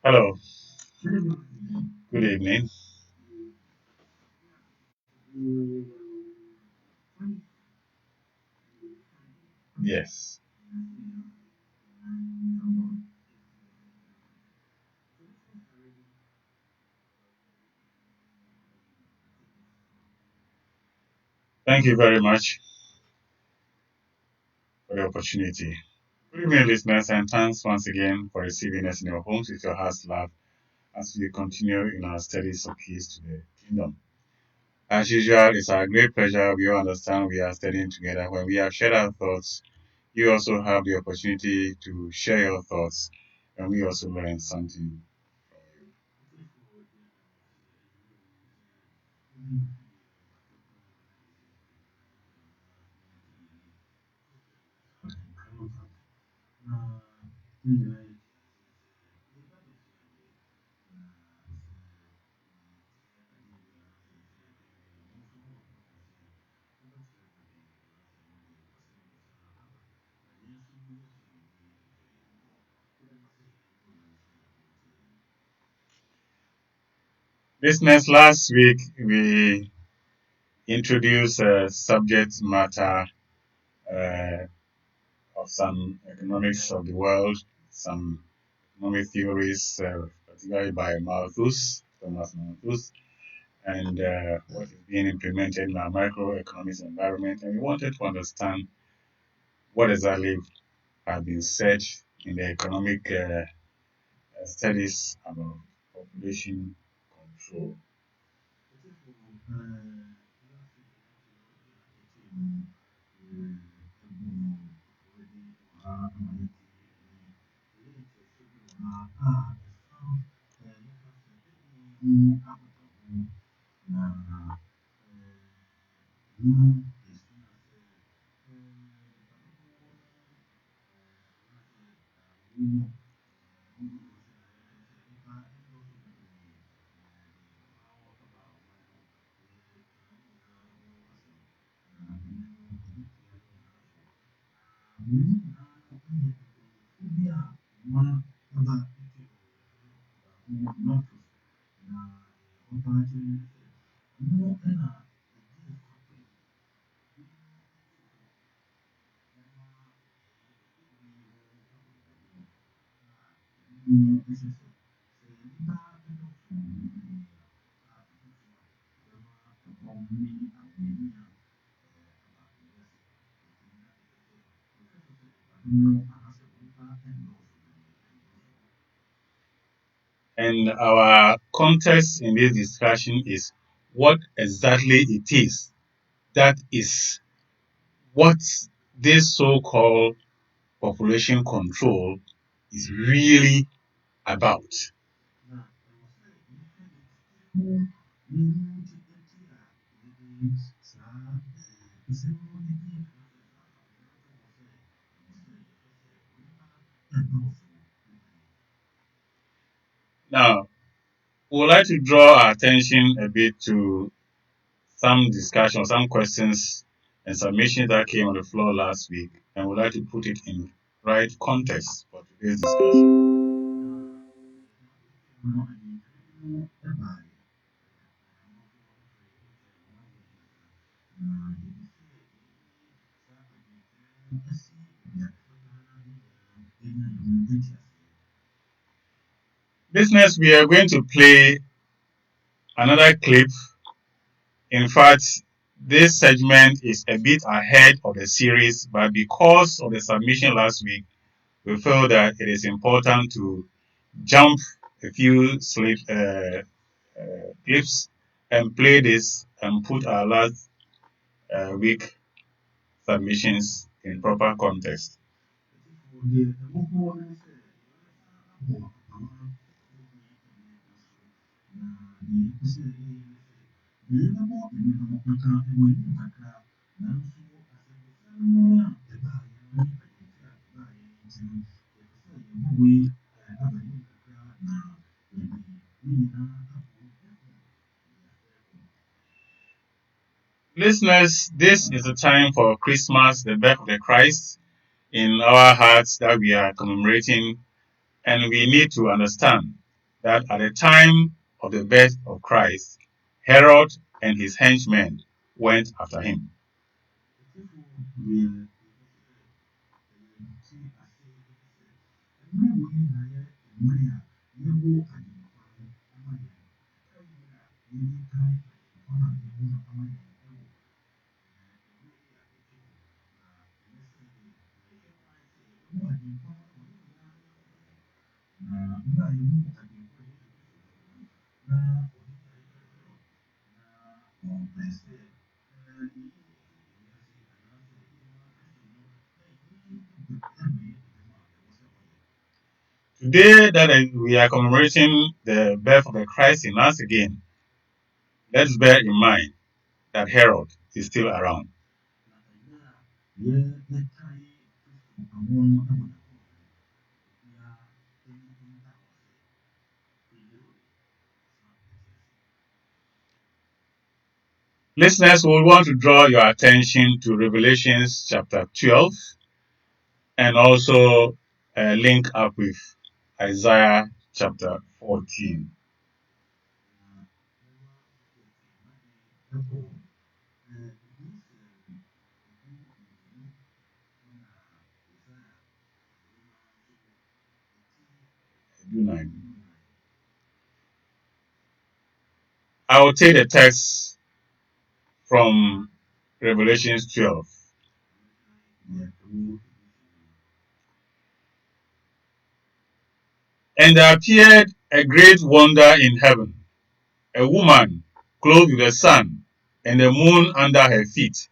Hello, good evening. Yes, thank you very much for the opportunity. Good evening, listeners, and thanks once again for receiving us in your homes with your heart's love as we continue in our studies of keys to the kingdom. As usual, it's our great pleasure. We all understand we are studying together. When we have shared our thoughts, you also have the opportunity to share your thoughts, and we also learn something. Listeners, last week we introduced a subject matter uh, of some economics of the world, some economic theories, particularly by Thomas Malthus, and what is being implemented in our microeconomics environment. And we wanted to understand what exactly has been said in the economic studies about population control. And our context in this discussion is what exactly it is that is what this so called population control is really about. Now, we would like to draw our attention a bit to some discussion, some questions and submissions that came on the floor last week, and we'd like to put it in right context for today's discussion. Listeners, we are going to play another clip. In fact, this segment is a bit ahead of the series, but because of the submission last week, we feel that it is important to jump a few clips and play this and put our last week submissions in proper context. Listeners, this is the time for Christmas, the birth of the Christ in our hearts that we are commemorating, and we need to understand that at the time of the birth of Christ, Herod and his henchmen went after him. Today that we are commemorating the birth of the Christ in us again, let's bear in mind that Herod is still around. Listeners, we want to draw your attention to Revelations chapter 12 and also link up with Isaiah chapter 14. I will take the text from Revelations 12. And there appeared a great wonder in heaven, a woman clothed with the sun, and the moon under her feet,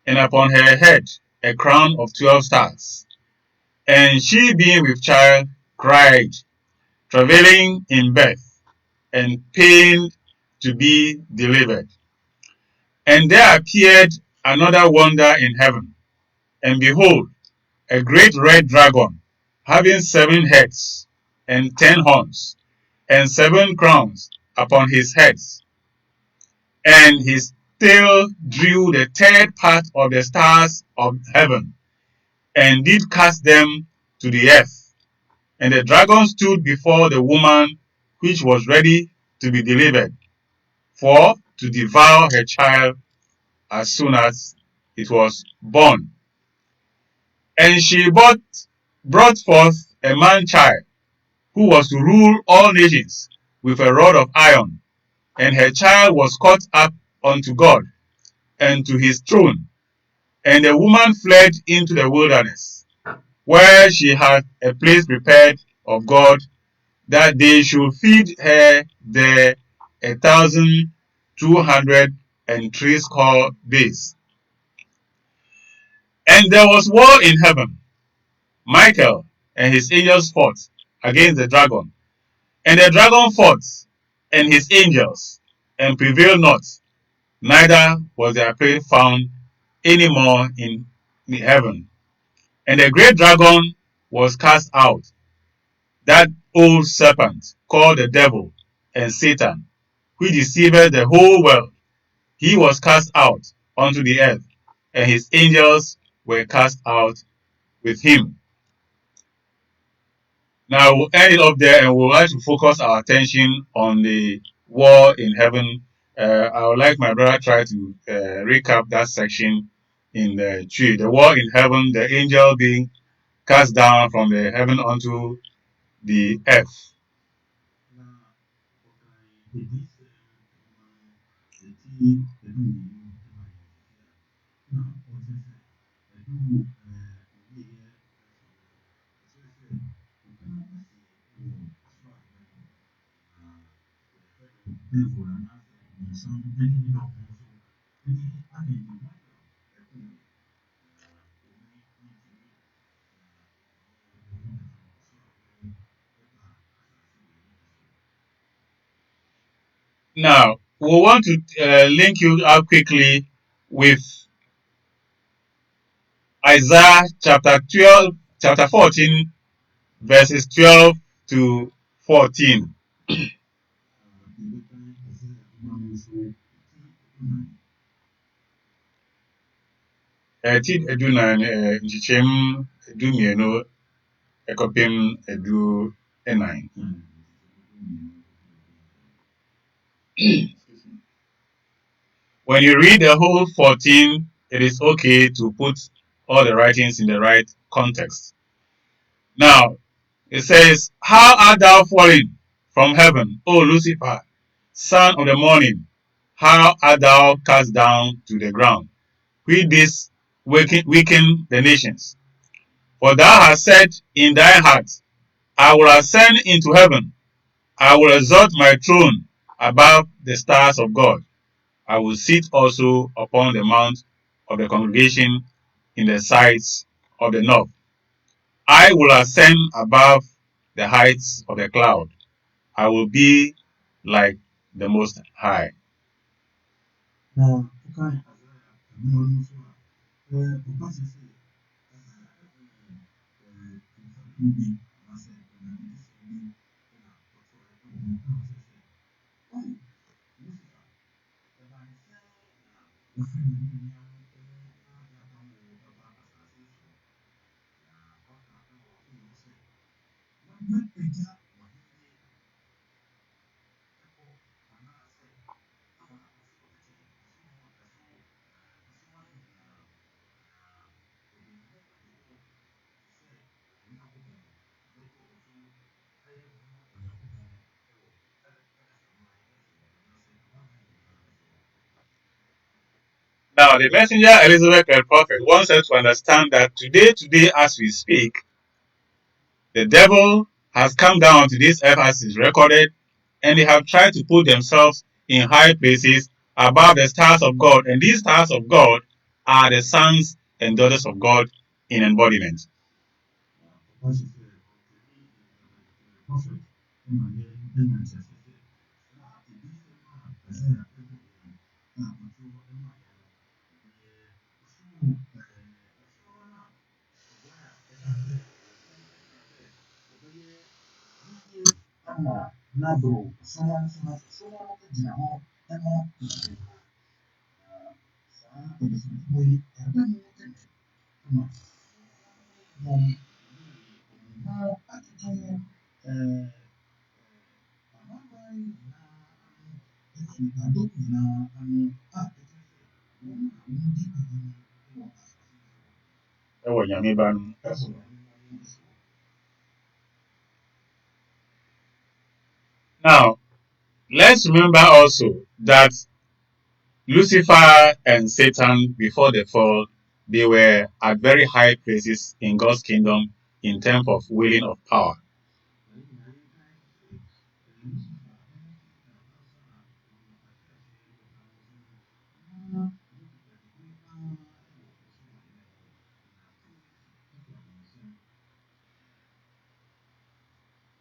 and upon her head a crown of 12 stars. And she, being with child, cried, travailing in birth, and pained to be delivered. And there appeared another wonder in heaven, and behold, a great red dragon, having 7 heads and 10 horns, and 7 crowns upon his heads. And his tail drew the third part of the stars of heaven, and did cast them to the earth. And the dragon stood before the woman which was ready to be delivered, for to devour her child as soon as it was born. And she brought forth a man child, who was to rule all nations with a rod of iron. And her child was caught up unto God and to his throne. And the woman fled into the wilderness, where she had a place prepared of God, that they should feed her there 1,260 days. And there was war in heaven. Michael and his angels fought against the dragon. And the dragon fought and his angels, and prevailed not, neither was their prey found anymore in heaven. And the great dragon was cast out, that old serpent called the devil and Satan, which deceived the whole world. He was cast out onto the earth, and his angels were cast out with him. Now we'll end it up there, and we'll like to focus our attention on the war in heaven. I would like my brother try to recap that section in the tree. The war in heaven, the angel being cast down from the heaven onto the earth. Now, we want to link you up quickly with Isaiah chapter 14, verses 12 to 14. Ti edu na nkyekyɛm edu mmienu ɛkɔpem edu nnan. When you read the whole 14, it is okay to put all the writings in the right context. Now, it says, "How art thou fallen from heaven, O Lucifer, son of the morning? How art thou cast down to the ground? Which didst weaken the nations. For thou hast said in thy heart, I will ascend into heaven. I will exalt my throne above the stars of God. I will sit also upon the mount of the congregation in the sides of the north. I will ascend above the heights of the cloud. I will be like the Most High." Now, the messenger Elizabeth the prophet wants us to understand that today, as we speak, the devil has come down to this earth as is recorded, and they have tried to put themselves in high places above the stars of God. And these stars of God are the sons and daughters of God in embodiment. Now, let's remember also that Lucifer and Satan, before the fall, they were at very high places in God's kingdom in terms of wielding of power.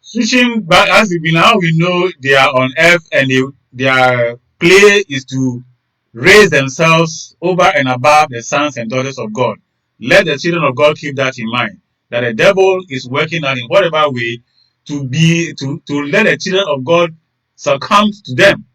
Switching back, as we now we know they are on earth, and their play is to raise themselves over and above the sons and daughters of God. Let the children of God keep that in mind, that the devil is working out in whatever way to let the children of God succumb to them.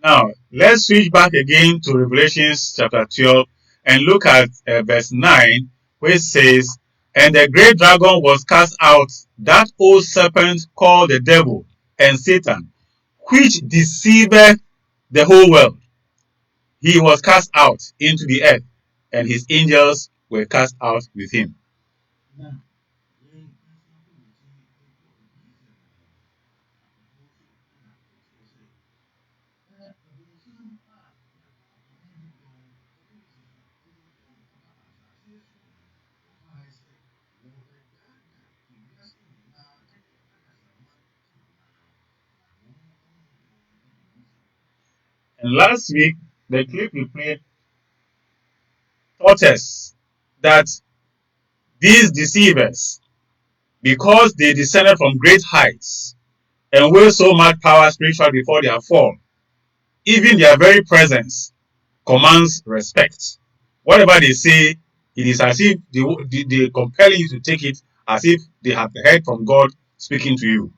Now, let's switch back again to Revelation chapter 12 and look at verse 9, which says, "And the great dragon was cast out, that old serpent called the devil and Satan, which deceiveth the whole world. He was cast out into the earth, and his angels were cast out with him." And last week, the clip we played taught us that these deceivers, because they descended from great heights and wield so much power spiritually before their fall, even their very presence commands respect. Whatever they say, it is as if they compel you to take it as if they have heard from God speaking to you.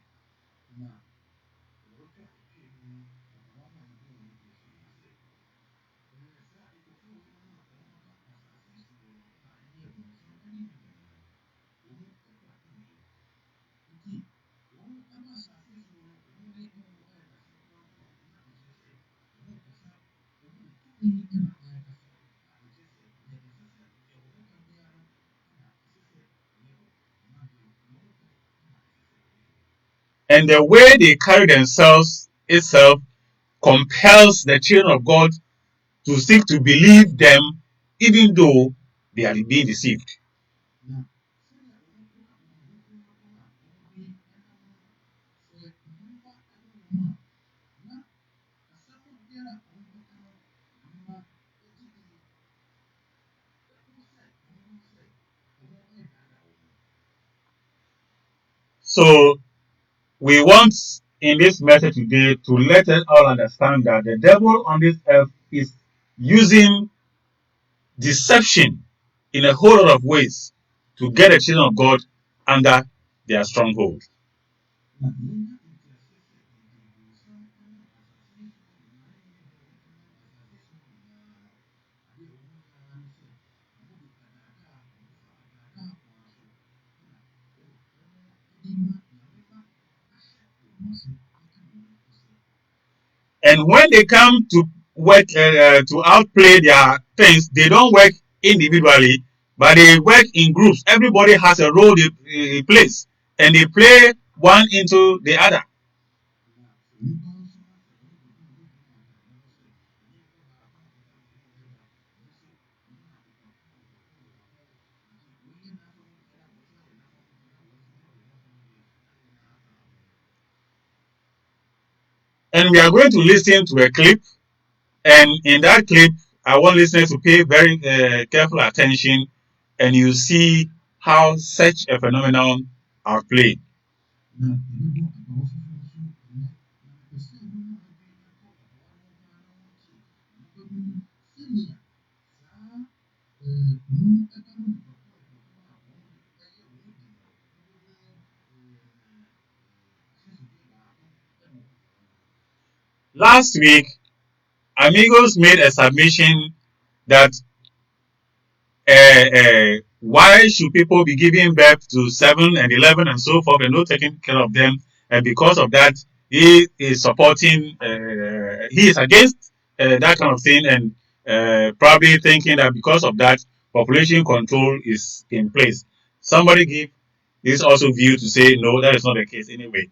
And the way they carry themselves itself compels the children of God to seek to believe them, even though they are being deceived. So we want in this message today to let us all understand that the devil on this earth is using deception in a whole lot of ways to get the children of God under their stronghold. And when they come to work to outplay their things, they don't work individually, but they work in groups. Everybody has a role they plays, and they play one into the other. And we are going to listen to a clip. And in that clip, I want listeners to pay very careful attention, and you see how such a phenomenon are played. Last week, Amigos made a submission that why should people be giving birth to 7 and 11 and so forth and not taking care of them? And because of that, he is supporting, he is against that kind of thing, and probably thinking that because of that, population control is in place. Somebody give this also view to say, no, that is not the case anyway.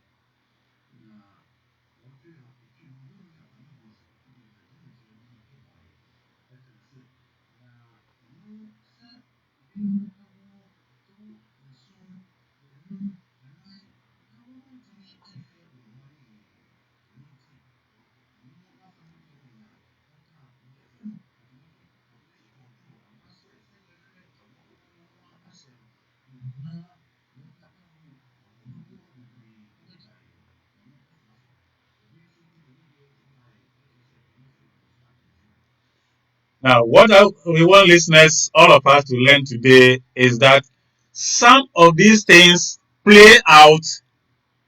Now, we want listeners, all of us, to learn today is that some of these things play out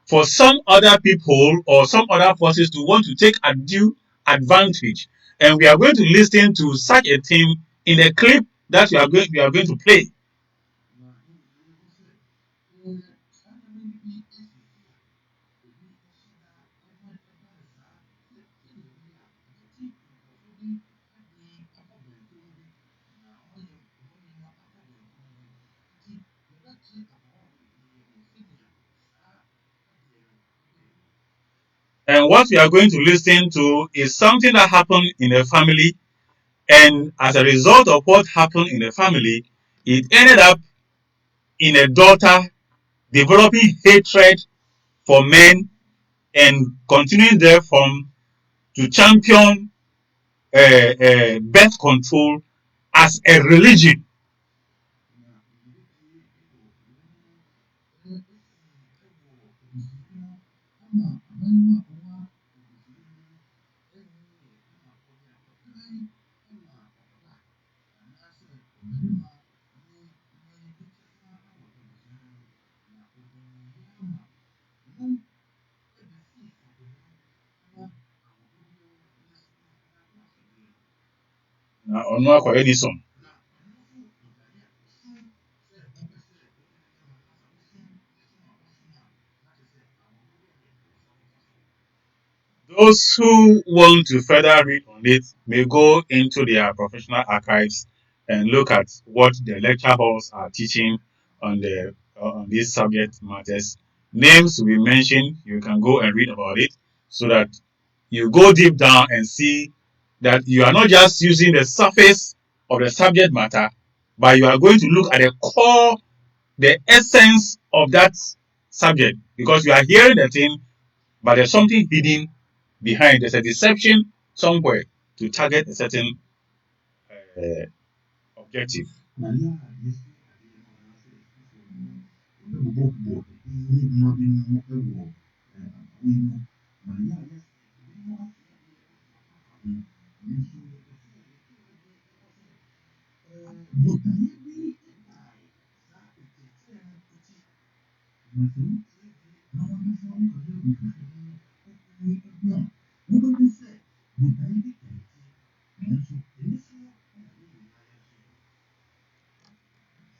for some other people or some other forces to want to take a due advantage. And we are going to listen to such a thing in the clip that we are going to play. And what we are going to listen to is something that happened in a family. And as a result of what happened in the family, it ended up in a daughter developing hatred for men and continuing there from to champion birth control as a religion. Those who want to further read on it may go into their professional archives and look at what the lecture halls are teaching on these subject matters. Names will be mentioned. You can go and read about it so that you go deep down and see that you are not just using the surface of the subject matter, but you are going to look at the core, the essence of that subject, because you are hearing the thing, but there's something hidden behind. There's a deception somewhere to target a certain uh, objective.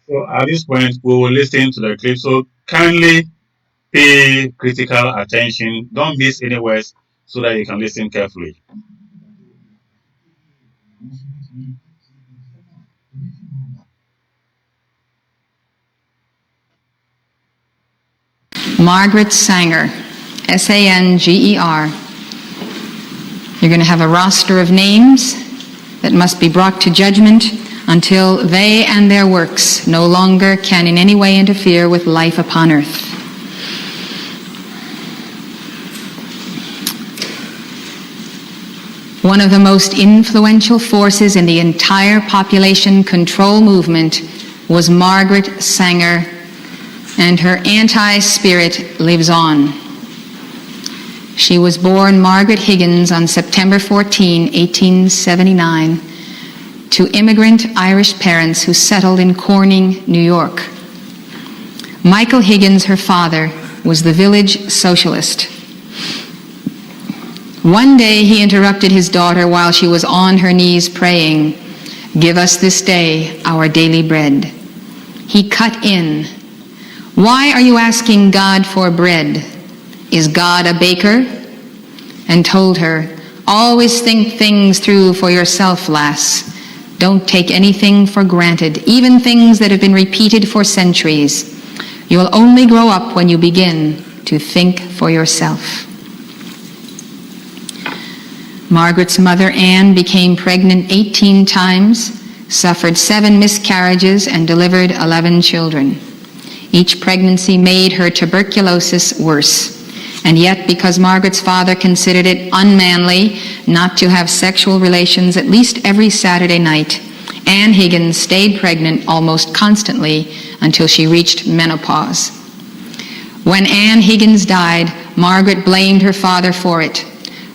So at this point, we will listen to the clip. So kindly pay critical attention. Don't miss any words so that you can listen carefully. Margaret Sanger, Sanger. You're going to have a roster of names that must be brought to judgment until they and their works no longer can in any way interfere with life upon earth. One of the most influential forces in the entire population control movement was Margaret Sanger, and her anti-spirit lives on. She was born Margaret Higgins on September 14, 1879, to immigrant Irish parents who settled in Corning, New York. Michael Higgins, her father, was the village socialist. One day he interrupted his daughter while she was on her knees praying, "Give us this day our daily bread." He cut in, "Why are you asking God for bread? Is God a baker?" And told her, "Always think things through for yourself, lass. Don't take anything for granted, even things that have been repeated for centuries. You will only grow up when you begin to think for yourself." Margaret's mother, Anne, became pregnant 18 times, suffered 7 miscarriages, and delivered 11 children. Each pregnancy made her tuberculosis worse. And yet, because Margaret's father considered it unmanly not to have sexual relations at least every Saturday night, Anne Higgins stayed pregnant almost constantly until she reached menopause. When Anne Higgins died, Margaret blamed her father for it.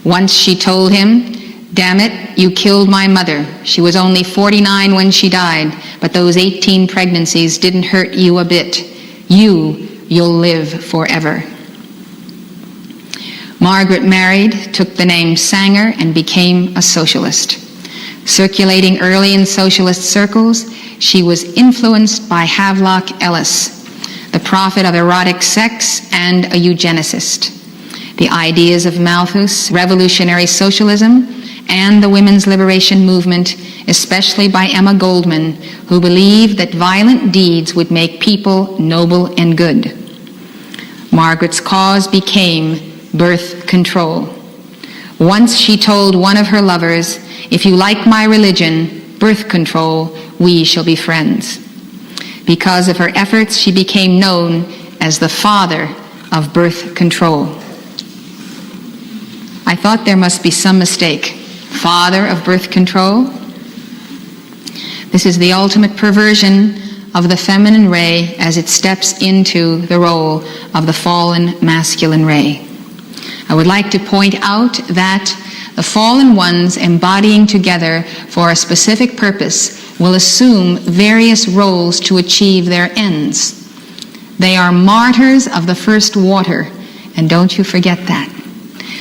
Once she told him Damn it, you killed my mother. She was only 49 when she died, but those 18 pregnancies didn't hurt you a bit. You'll live forever. Margaret married, took the name Sanger, and became a socialist. Circulating early in socialist circles, she was influenced by Havelock Ellis, the prophet of erotic sex and a eugenicist. The ideas of Malthus, revolutionary socialism, and the women's liberation movement, especially by Emma Goldman, who believed that violent deeds would make people noble and good. Margaret's cause became birth control. Once she told one of her lovers, "If you like my religion, birth control, we shall be friends." Because of her efforts, she became known as the father of birth control. I thought there must be some mistake. Father of birth control? This is the ultimate perversion of the feminine ray as it steps into the role of the fallen masculine ray. I would like to point out that the fallen ones embodying together for a specific purpose will assume various roles to achieve their ends. They are martyrs of the first water, and don't you forget that.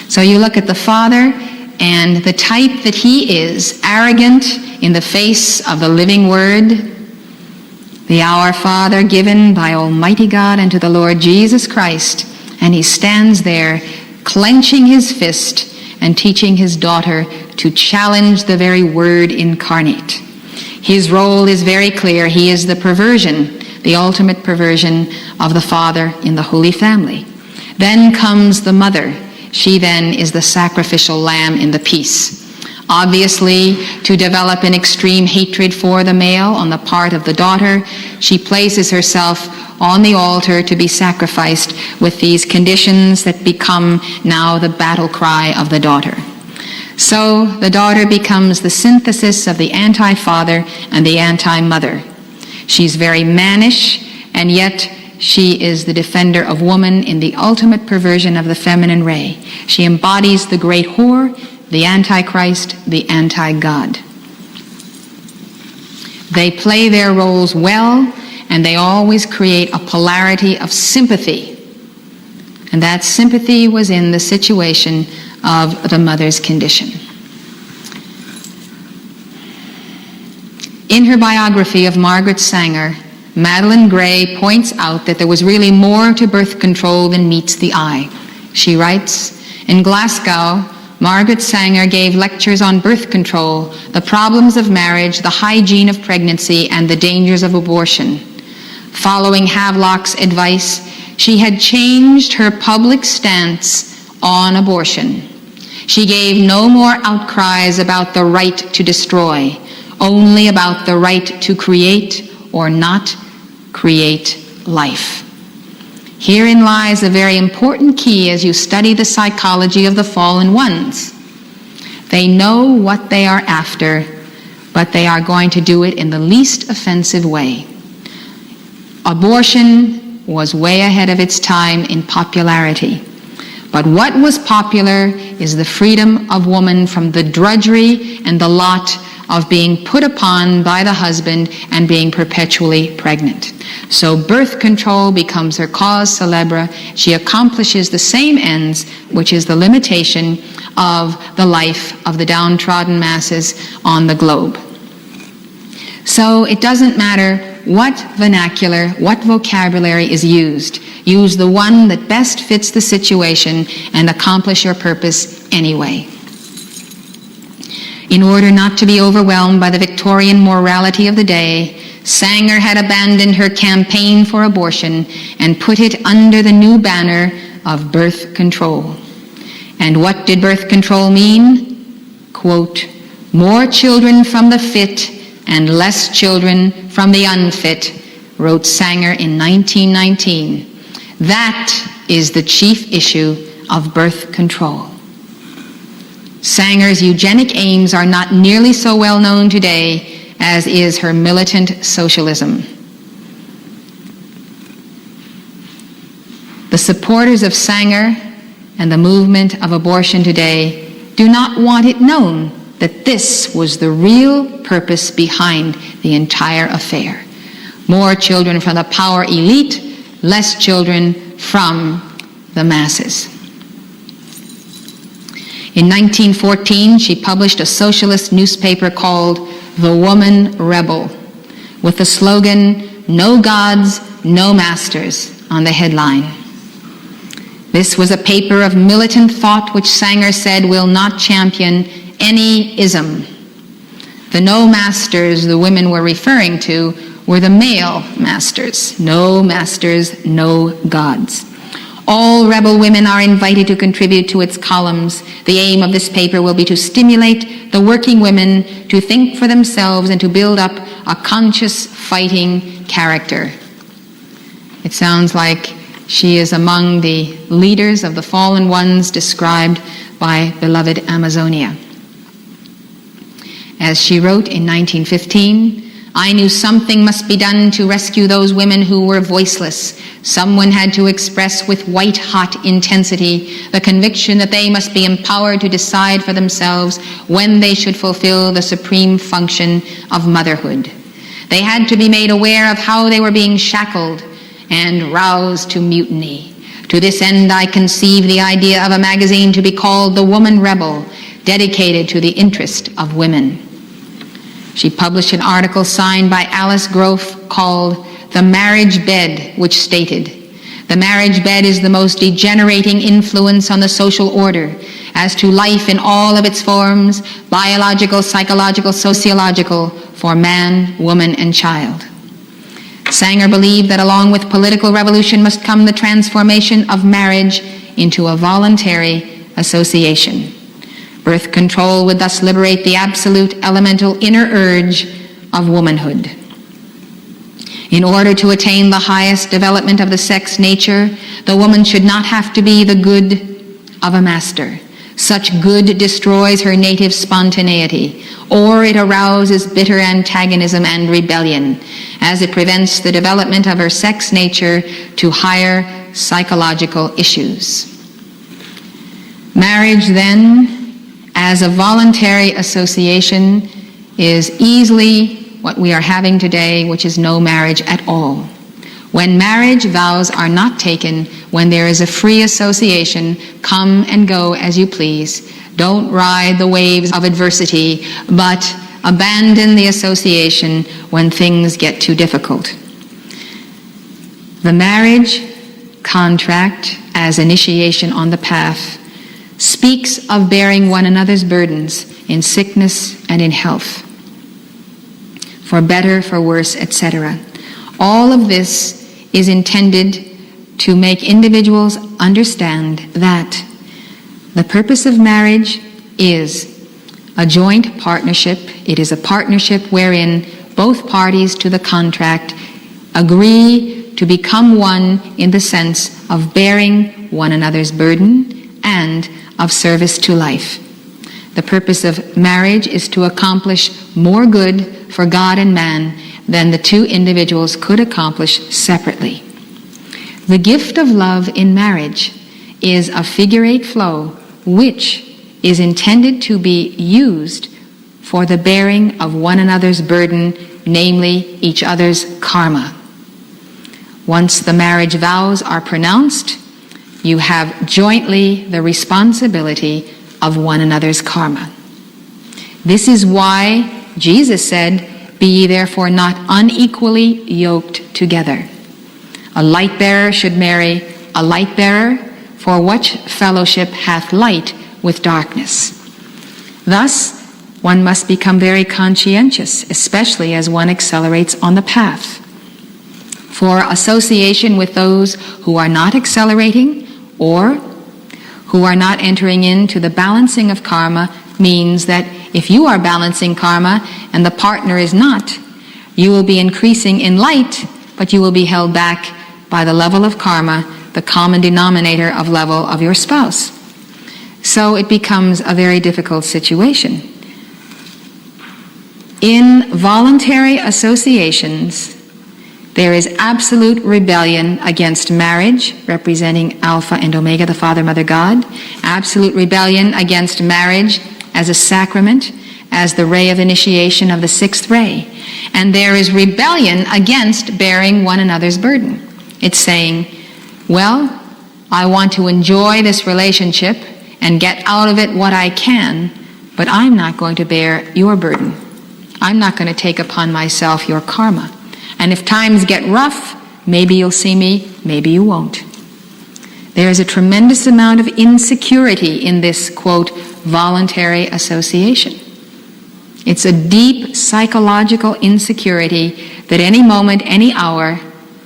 So you look at the Father and the type that he is, arrogant in the face of the living Word, the Our Father given by Almighty God unto the Lord Jesus Christ, and he stands there clenching his fist and teaching his daughter to challenge the very Word incarnate. His role is very clear. He is the perversion, the ultimate perversion of the Father in the Holy Family. Then comes the Mother. She then is the sacrificial lamb in the piece. Obviously, to develop an extreme hatred for the male on the part of the daughter, she places herself on the altar to be sacrificed with these conditions that become now the battle cry of the daughter. So the daughter becomes the synthesis of the anti-father and the anti-mother. She's very mannish, and yet she is the defender of woman in the ultimate perversion of the feminine ray. She embodies the great whore, the Antichrist, the anti-God. They play their roles well, and they always create a polarity of sympathy. And that sympathy was in the situation of the mother's condition. In her biography of Margaret Sanger, Madeline Gray points out that there was really more to birth control than meets the eye. She writes, "In Glasgow, Margaret Sanger gave lectures on birth control, the problems of marriage, the hygiene of pregnancy, and the dangers of abortion. Following Havelock's advice, she had changed her public stance on abortion. She gave no more outcries about the right to destroy, only about the right to create or not create life." Herein lies a very important key as you study the psychology of the fallen ones. They know what they are after, but they are going to do it in the least offensive way. Abortion was way ahead of its time in popularity. But what was popular is the freedom of woman from the drudgery and the lot of being put upon by the husband and being perpetually pregnant. So birth control becomes her cause célèbre. She accomplishes the same ends, which is the limitation of the life of the downtrodden masses on the globe. So it doesn't matter what vernacular, what vocabulary is used. Use the one that best fits the situation and accomplish your purpose anyway. In order not to be overwhelmed by the Victorian morality of the day, Sanger had abandoned her campaign for abortion and put it under the new banner of birth control. And what did birth control mean? Quote, "More children from the fit and less children from the unfit," wrote Sanger in 1919. That is the chief issue of birth control. Sanger's eugenic aims are not nearly so well known today as is her militant socialism. The supporters of Sanger and the movement of abortion today do not want it known that this was the real purpose behind the entire affair. More children from the power elite, less children from the masses. In 1914, she published a socialist newspaper called The Woman Rebel, with the slogan, "No gods, no masters," on the headline. This was a paper of militant thought which Sanger said will not champion any ism. The no masters the women were referring to were the male masters. No masters, no gods. All rebel women are invited to contribute to its columns. The aim of this paper will be to stimulate the working women to think for themselves and to build up a conscious fighting character. It sounds like she is among the leaders of the fallen ones described by beloved Amazonia. As she wrote in 1915, "I knew something must be done to rescue those women who were voiceless. Someone had to express with white-hot intensity the conviction that they must be empowered to decide for themselves when they should fulfill the supreme function of motherhood. They had to be made aware of how they were being shackled and roused to mutiny. To this end, I conceived the idea of a magazine to be called The Woman Rebel, dedicated to the interest of women." She published an article signed by Alice Groff called The Marriage Bed, which stated, "The marriage bed is the most degenerating influence on the social order as to life in all of its forms, biological, psychological, sociological, for man, woman, and child." Sanger believed that along with political revolution must come the transformation of marriage into a voluntary association. Birth control would thus liberate the absolute elemental inner urge of womanhood. In order to attain the highest development of the sex nature, the woman should not have to be the good of a master. Such good destroys her native spontaneity, or it arouses bitter antagonism and rebellion, as it prevents the development of her sex nature to higher psychological issues. Marriage, then, as a voluntary association, is easily what we are having today, which is no marriage at all. When marriage vows are not taken, when there is a free association, come and go as you please. Don't ride the waves of adversity, but abandon the association when things get too difficult. The marriage contract as initiation on the path speaks of bearing one another's burdens in sickness and in health, for better, for worse, etc. All of this is intended to make individuals understand that the purpose of marriage is a joint partnership. It is a partnership wherein both parties to the contract agree to become one in the sense of bearing one another's burden and of service to life. The purpose of marriage is to accomplish more good for God and man than the two individuals could accomplish separately. The gift of love in marriage is a figure-8 flow which is intended to be used for the bearing of one another's burden, namely each other's karma. Once the marriage vows are pronounced, you have jointly the responsibility of one another's karma. This is why Jesus said, "Be ye therefore not unequally yoked together. A light bearer should marry a light bearer, for what fellowship hath light with darkness?" Thus, one must become very conscientious, especially as one accelerates on the path. For association with those who are not accelerating or who are not entering into the balancing of karma means that if you are balancing karma and the partner is not, you will be increasing in light, but you will be held back by the level of karma, the common denominator of level of your spouse. So it becomes a very difficult situation. In voluntary associations, There is absolute rebellion against marriage, representing Alpha and Omega, the Father, Mother, God. Absolute rebellion against marriage as a sacrament, as the ray of initiation of the sixth ray. And there is rebellion against bearing one another's burden. It's saying, well, I want to enjoy this relationship and get out of it what I can, but I'm not going to bear your burden. I'm not going to take upon myself your karma. And if times get rough, maybe you'll see me, maybe you won't. There is a tremendous amount of insecurity in this, quote, voluntary association. It's a deep psychological insecurity that any moment, any hour,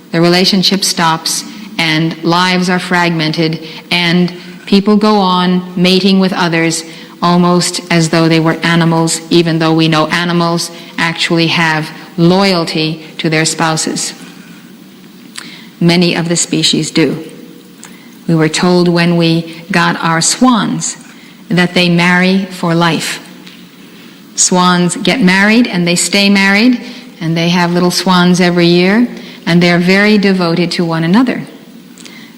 the relationship stops and lives are fragmented and people go on mating with others almost as though they were animals, even though we know animals actually have loyalty to their spouses. Many of the species do. We were told when we got our swans that they marry for life. Swans get married and they stay married, and they have little swans every year, and they're very devoted to one another.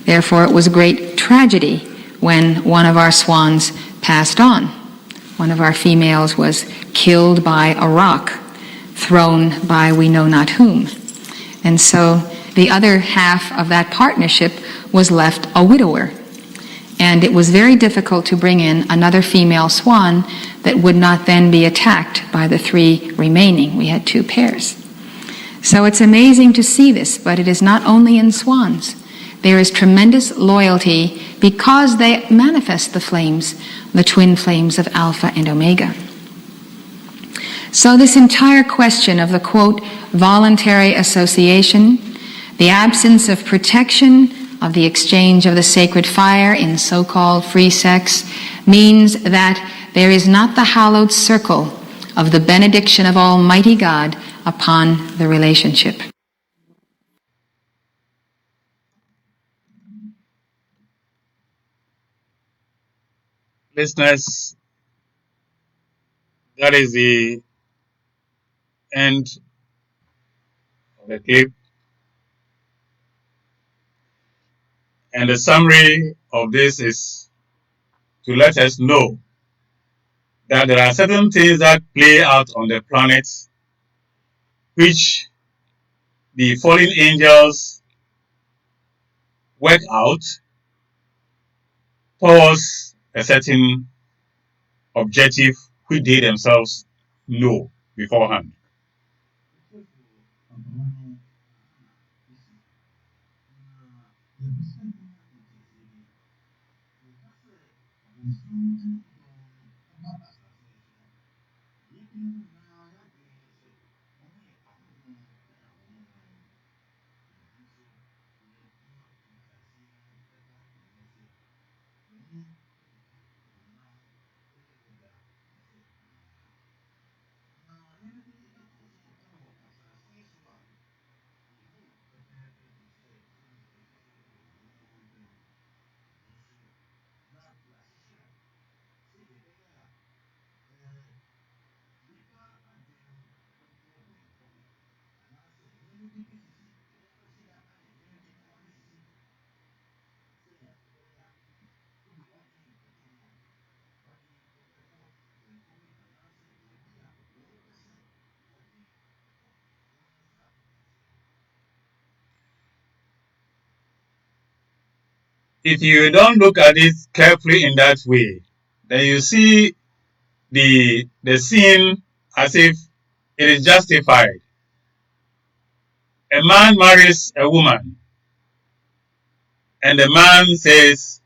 Therefore, it was a great tragedy when one of our swans passed on. One of our females was killed by a rock, thrown by we know not whom. And so the other half of that partnership was left a widower. And it was very difficult to bring in another female swan that would not then be attacked by the three remaining. We had two pairs. So it's amazing to see this, but it is not only in swans. There is tremendous loyalty because they manifest the flames, the twin flames of Alpha and Omega. So this entire question of the, quote, voluntary association, the absence of protection of the exchange of the sacred fire in so-called free sex means that there is not the hallowed circle of the benediction of Almighty God upon the relationship. Listeners, that is the end of the clip. And the summary of this is to let us know that there are certain things that play out on the planet which the fallen angels work out towards a certain objective which they themselves know beforehand. If you don't look at it carefully in that way, then you see the scene as if it is justified. A man marries a woman, and the man says,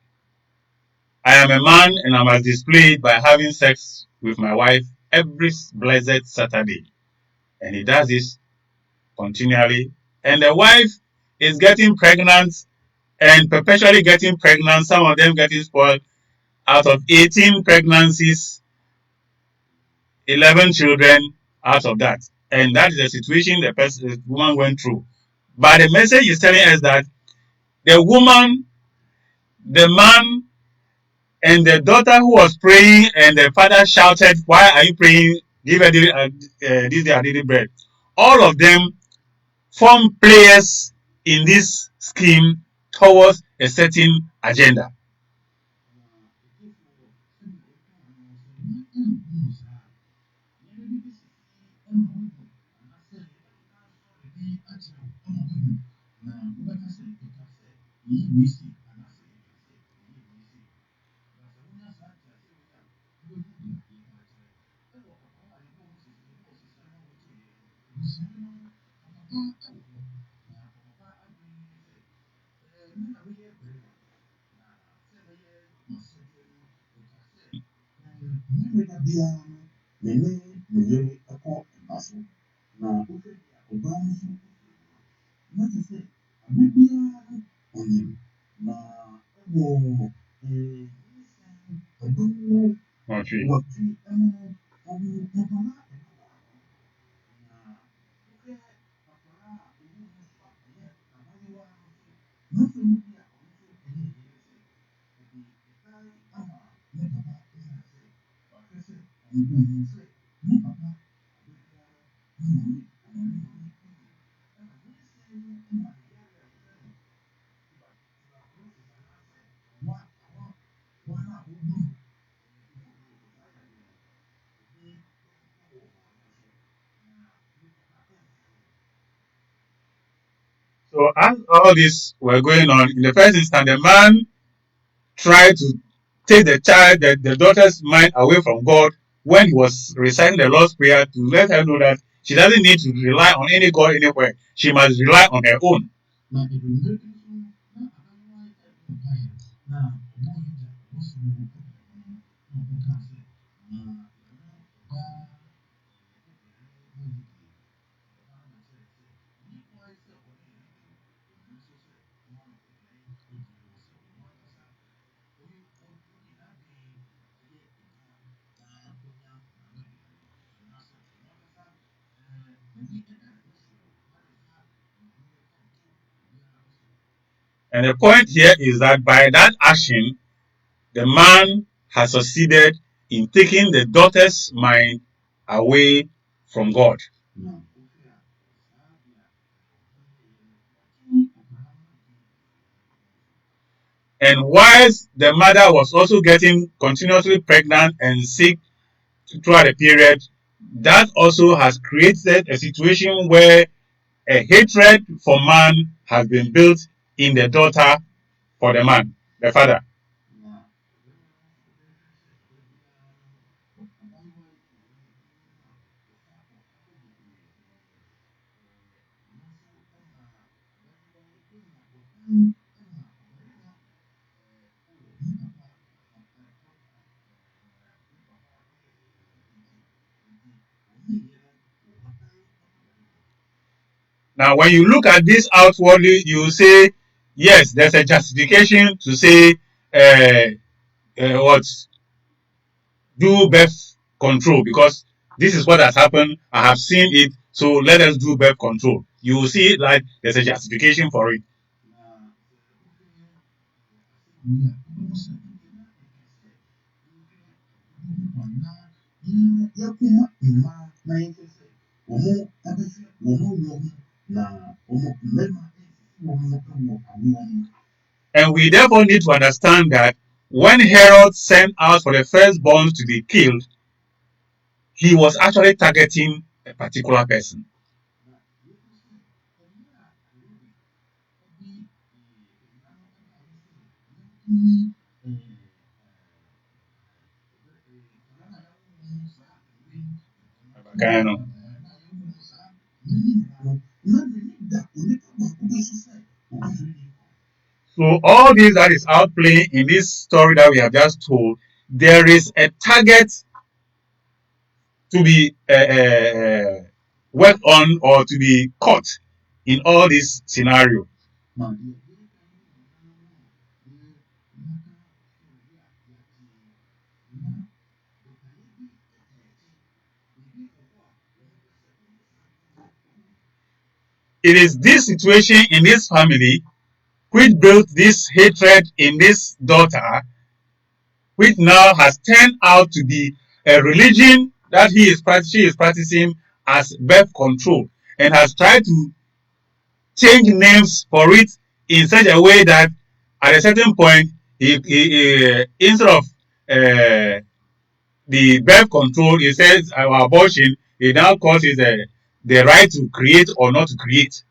I am a man and I must display it by having sex with my wife every blessed Saturday. And he does this continually. And the wife is getting pregnant and perpetually getting pregnant, some of them getting spoiled. Out of 18 pregnancies, 11 children out of that. And that is the situation the woman went through. But the message is telling us that the woman, the man, and the daughter who was praying, and the father shouted, why are you praying? Give her this daily bread. All of them form players in this scheme towards a certain agenda. Okay. So as all this were going on, in the first instance, the man tried to take the daughter's mind away from God when he was reciting the Lord's Prayer to let her know that she doesn't need to rely on any God anywhere. She must rely on her own. And the point here is that by that action, the man has succeeded in taking the daughter's mind away from God. And whilst the mother was also getting continuously pregnant and sick throughout the period, that also has created a situation where a hatred for man has been built in the daughter for the man, the father. Now, when you look at this outwardly, you say, yes, there's a justification to say, what, do birth control, because this is what has happened. I have seen it, so let us do birth control. You will see it like there's a justification for it. And we therefore need to understand that when Herod sent out for the firstborn to be killed, he was actually targeting a particular person. Kind of. So all this that is outplaying in this story that we have just told, there is a target to be worked on or to be caught in all this scenario. It is this situation in this family which built this hatred in this daughter, which now has turned out to be a religion that she is practicing as birth control, and has tried to change names for it in such a way that at a certain point, instead of the birth control, he says our abortion, it now calls it the right to create or not to create.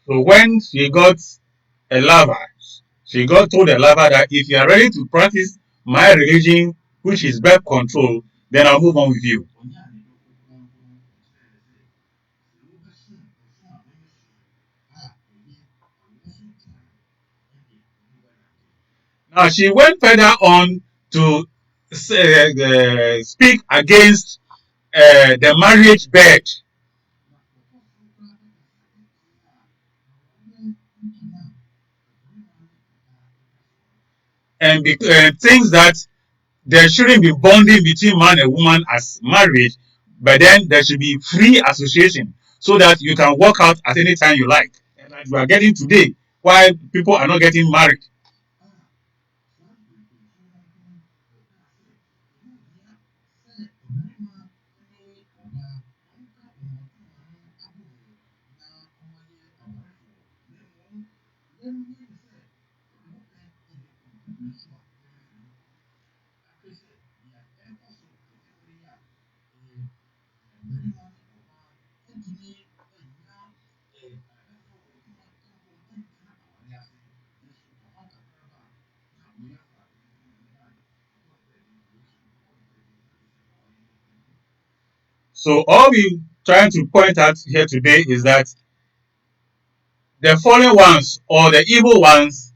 So when she got a lover, she got told the lover that if you are ready to practice my religion, which is birth control, then I'll move on with you. Now she went further on to speak against the marriage bed and things that there shouldn't be bonding between man and woman as marriage, but then there should be free association so that you can walk out at any time you like. And as we are getting today, why people are not getting married. So all we trying to point out here today is that the fallen ones or the evil ones,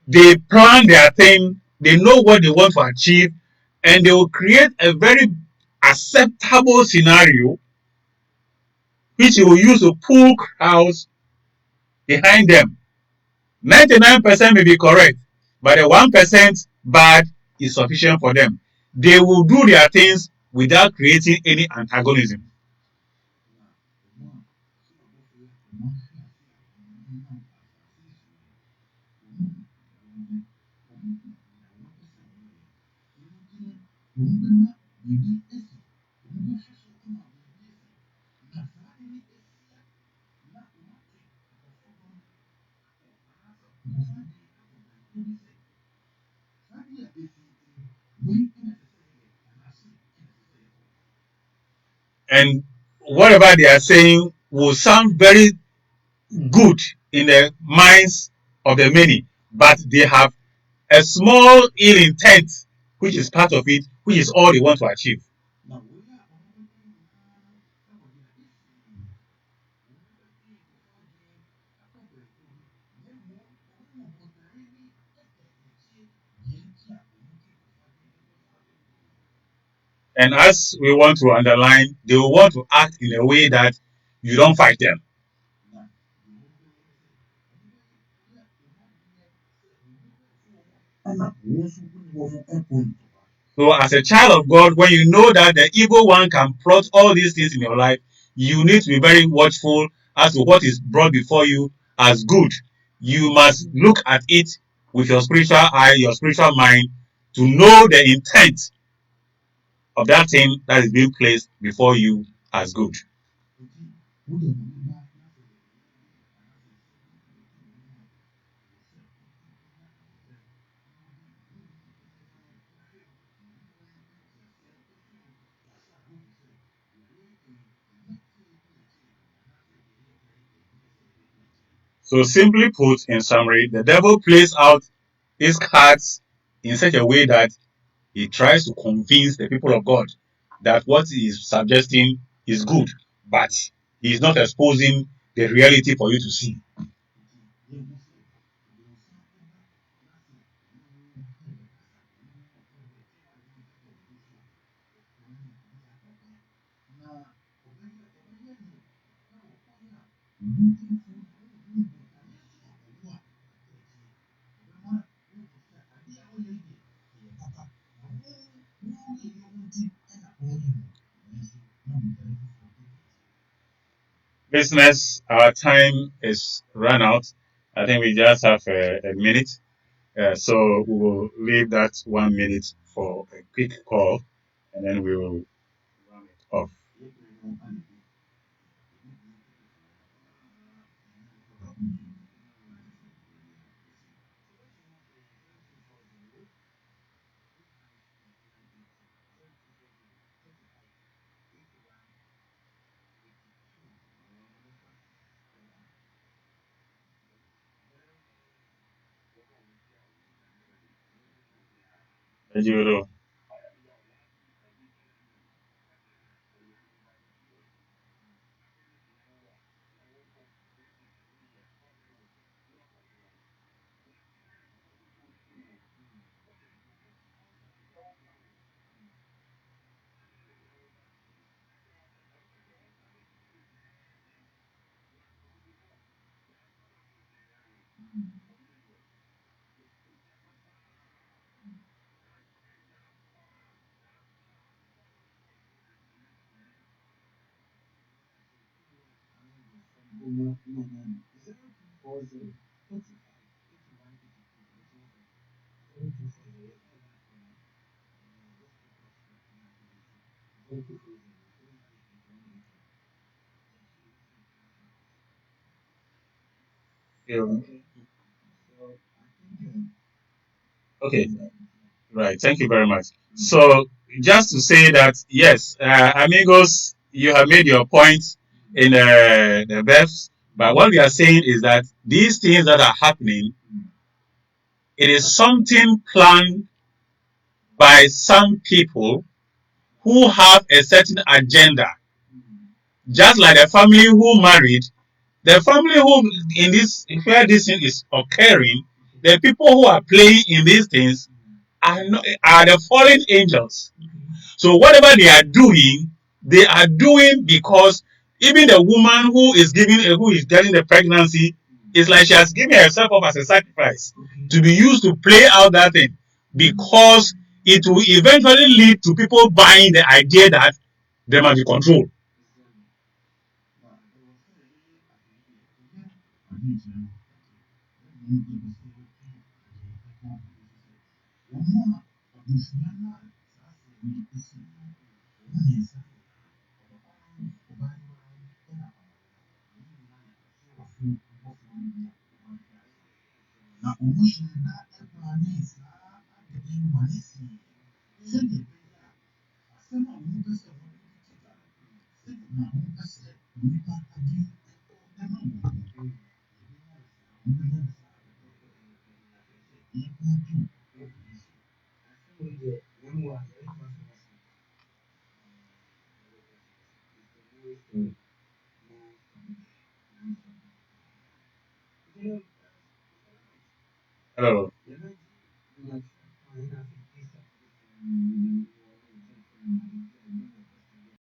they plan their thing, they know what they want to achieve, and they will create a very acceptable scenario which they will use to pull crowds behind them. 99% may be correct, but the 1% bad is sufficient for them. They will do their things without creating any antagonism. And whatever they are saying will sound very good in the minds of the many, but they have a small ill intent, which is part of it, which is all they want to achieve. And as we want to underline, they will want to act in a way that you don't fight them. So, as a child of God, when you know that the evil one can plot all these things in your life, you need to be very watchful as to what is brought before you as good. You must look at it with your spiritual eye, your spiritual mind, to know the intent of that thing that is being placed before you as good. So, simply put, in summary, the devil plays out his cards in such a way that he tries to convince the people of God that what he is suggesting is good, but He's not exposing the reality for you to see. Business, our time is run out. I think we just have a minute. So we will leave that 1 minute for a quick call and then we will run it off. Ejiro. Yeah. Okay, right. Thank you very much. So, just to say that, yes, amigos, you have made your point in the verbs, but what we are saying is that these things that are happening, it is something planned by some people who have a certain agenda. Just like the family who married, the family who in this where this thing is occurring, the people who are playing in these things are the fallen angels. So whatever they are doing because even the woman who is getting the pregnancy is like she has given herself up as a sacrifice to be used to play out that thing because it will eventually lead to people buying the idea that there must be control. Hello.